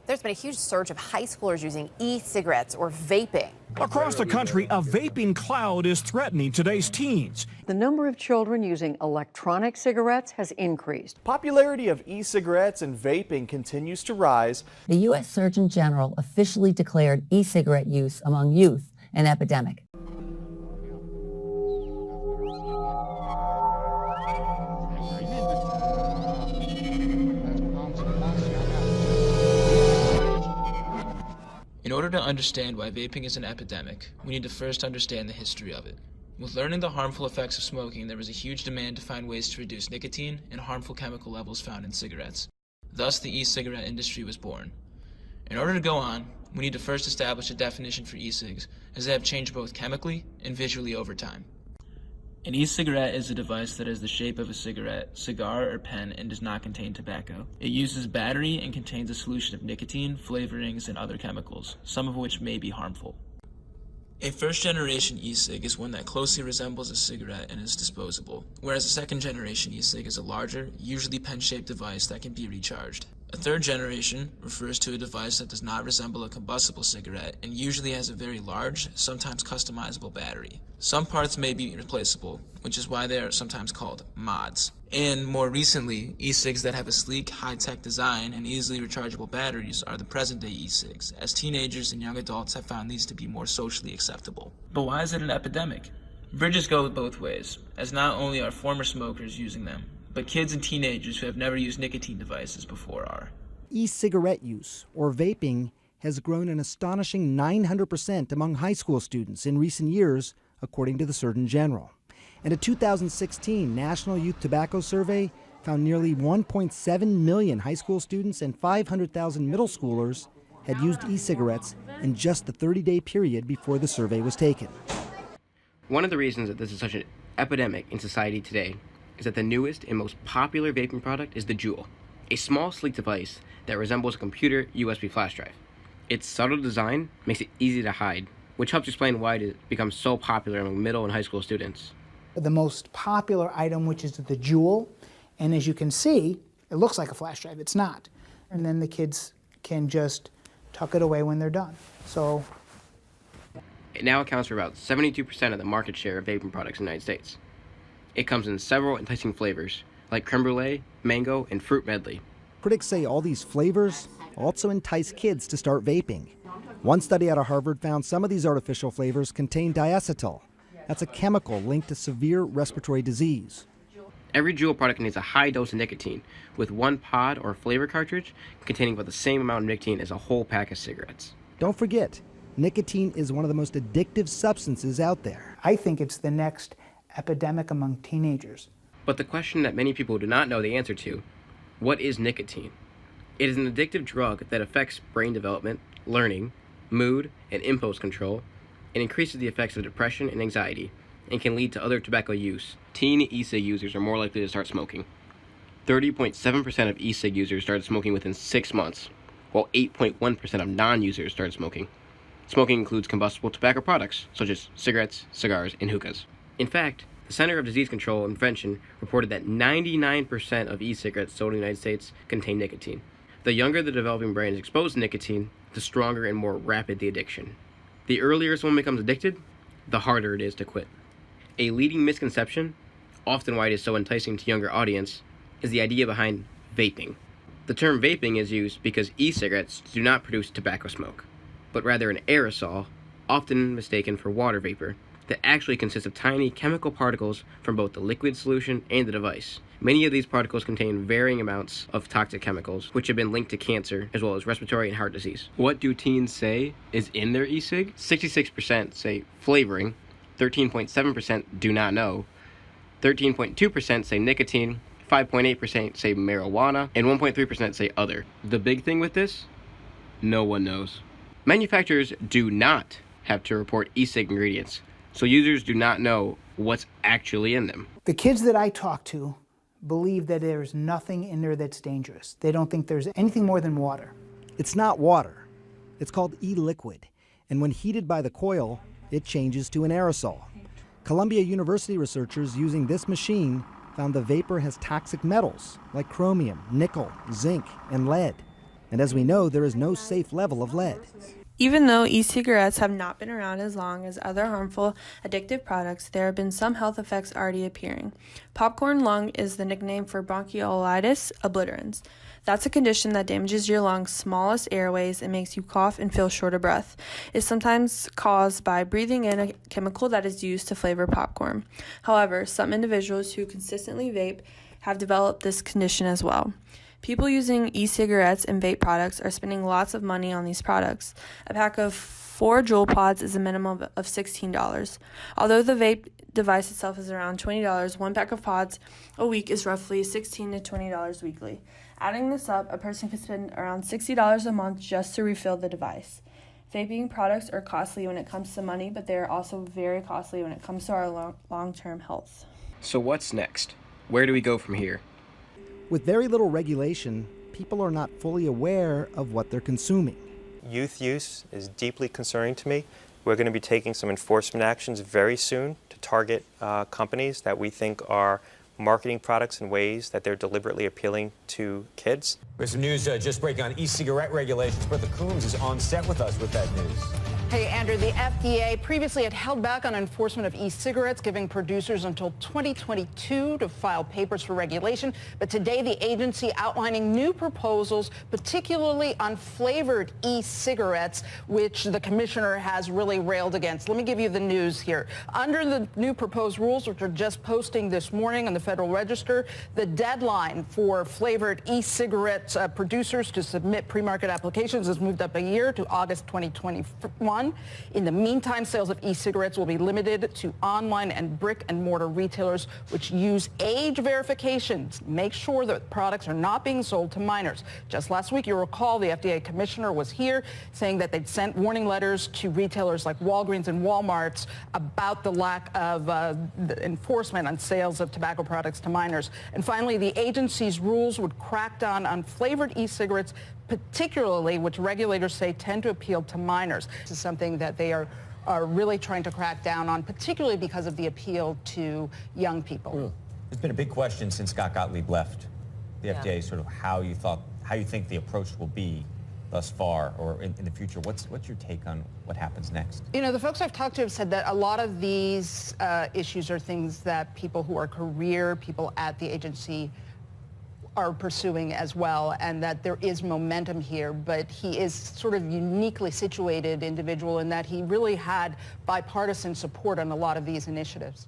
There's been a huge surge of high schoolers using e-cigarettes or vaping. Across the country, a vaping cloud is threatening today's teens. The number of children using electronic cigarettes has increased. Popularity of e-cigarettes and vaping continues to rise. The U.S. Surgeon General officially declared e-cigarette use among youth an epidemic. In order to understand why vaping is an epidemic, we need to first understand the history of it. With learning the harmful effects of smoking, there was a huge demand to find ways to reduce nicotine and harmful chemical levels found in cigarettes. Thus, the e-cigarette industry was born. In order to go on, we need to first establish a definition for e-cigs, as they have changed both chemically and visually over time. An e-cigarette is a device that has the shape of a cigarette, cigar, or pen and does not contain tobacco. It uses battery and contains a solution of nicotine, flavorings, and other chemicals, some of which may be harmful. A first-generation e-cig is one that closely resembles a cigarette and is disposable, whereas a second-generation e-cig is a larger, usually pen-shaped device that can be recharged. A third generation refers to a device that does not resemble a combustible cigarette and usually has a very large, sometimes customizable battery. Some parts may be replaceable, which is why they are sometimes called mods. And more recently, e-cigs that have a sleek, high-tech design and easily rechargeable batteries are the present-day e-cigs, as teenagers and young adults have found these to be more socially acceptable. But why is it an epidemic? Bridges go both ways, as not only are former smokers using them, but kids and teenagers who have never used nicotine devices before are. E-cigarette use, or vaping, has grown an astonishing 900% among high school students in recent years, according to the Surgeon General. And a 2016 National Youth Tobacco Survey found nearly 1.7 million high school students and 500,000 middle schoolers had used e-cigarettes in just the 30-day period before the survey was taken. One of the reasons that this is such an epidemic in society today is that the newest and most popular vaping product is the Juul, a small, sleek device that resembles a computer USB flash drive. Its subtle design makes it easy to hide, which helps explain why it becomes so popular among middle and high school students. The most popular item, which is the Juul, and as you can see, it looks like a flash drive. It's not. And then the kids can just tuck it away when they're done. So it now accounts for about 72% of the market share of vaping products in the United States. It comes in several enticing flavors, like creme brulee, mango, and fruit medley. Critics say all these flavors also entice kids to start vaping. One study out of Harvard found some of these artificial flavors contain diacetyl. That's a chemical linked to severe respiratory disease. Every Juul product contains a high dose of nicotine, with one pod or flavor cartridge containing about the same amount of nicotine as a whole pack of cigarettes. Don't forget, nicotine is one of the most addictive substances out there. I think it's the next epidemic among teenagers. But the question that many people do not know the answer to, what is nicotine? It is an addictive drug that affects brain development, learning, mood, and impulse control, and increases the effects of depression and anxiety, and can lead to other tobacco use. Teen e-cig users are more likely to start smoking. 30.7% of e-cig users started smoking within 6 months, while 8.1% of non-users started smoking. Smoking includes combustible tobacco products, such as cigarettes, cigars, and hookahs. In fact, the Center of Disease Control and Prevention reported that 99% of e-cigarettes sold in the United States contain nicotine. The younger the developing brain is exposed to nicotine, the stronger and more rapid the addiction. The earlier someone becomes addicted, the harder it is to quit. A leading misconception, often why it is so enticing to younger audience, is the idea behind vaping. The term vaping is used because e-cigarettes do not produce tobacco smoke, but rather an aerosol, often mistaken for water vapor, that actually consists of tiny chemical particles from both the liquid solution and the device. Many of these particles contain varying amounts of toxic chemicals, which have been linked to cancer, as well as respiratory and heart disease. What do teens say is in their e-cig? 66% say flavoring, 13.7% do not know, 13.2% say nicotine, 5.8% say marijuana, and 1.3% say other. The big thing with this? No one knows. Manufacturers do not have to report e-cig ingredients, so users do not know what's actually in them. The kids that I talk to believe that there's nothing in there that's dangerous. They don't think there's anything more than water. It's not water. It's called e-liquid, and when heated by the coil, it changes to an aerosol. Columbia University researchers using this machine found the vapor has toxic metals like chromium, nickel, zinc, and lead. And as we know, there is no safe level of lead. Even though e-cigarettes have not been around as long as other harmful addictive products, there have been some health effects already appearing. Popcorn lung is the nickname for bronchiolitis obliterans. That's a condition that damages your lungs' smallest airways and makes you cough and feel short of breath. It's sometimes caused by breathing in a chemical that is used to flavor popcorn. However, some individuals who consistently vape have developed this condition as well. People using e-cigarettes and vape products are spending lots of money on these products. A pack of 4 Juul pods is a minimum of $16. Although the vape device itself is around $20, one pack of pods a week is roughly $16 to $20 weekly. Adding this up, a person could spend around $60 a month just to refill the device. Vaping products are costly when it comes to money, but they are also very costly when it comes to our long-term health. So what's next? Where do we go from here? With very little regulation, people are not fully aware of what they're consuming. Youth use is deeply concerning to me. We're going to be taking some enforcement actions very soon to target companies that we think are marketing products in ways that they're deliberately appealing to kids. There's some news just breaking on e-cigarette regulations. Bertha Coombs is on set with us with that news. Hey, Andrew, the FDA previously had held back on enforcement of e-cigarettes, giving producers until 2022 to file papers for regulation. But today, the agency outlining new proposals, particularly on flavored e-cigarettes, which the commissioner has really railed against. Let me give you the news here. Under the new proposed rules, which are just posting this morning on the Federal Register, the deadline for flavored e-cigarettes producers to submit pre-market applications has moved up a year to August 2021. In the meantime, sales of e-cigarettes will be limited to online and brick-and-mortar retailers which use age verifications. Make sure that products are not being sold to minors. Just last week, you'll recall the FDA commissioner was here saying that they'd sent warning letters to retailers like Walgreens and Walmart about the lack of enforcement on sales of tobacco products to minors. And finally, the agency's rules would crack down on flavored e-cigarettes, particularly which regulators say tend to appeal to minors. This is something that they are really trying to crack down on, particularly because of the appeal to young people. It's been a big question since Scott Gottlieb left the FDA, sort of how you think the approach will be thus far or in the future. What's your take on what happens next? You know, the folks I've talked to have said that a lot of these issues are things that people who are career people at the agency are pursuing as well, and that there is momentum here, but he is sort of uniquely situated individual in that he really had bipartisan support on a lot of these initiatives.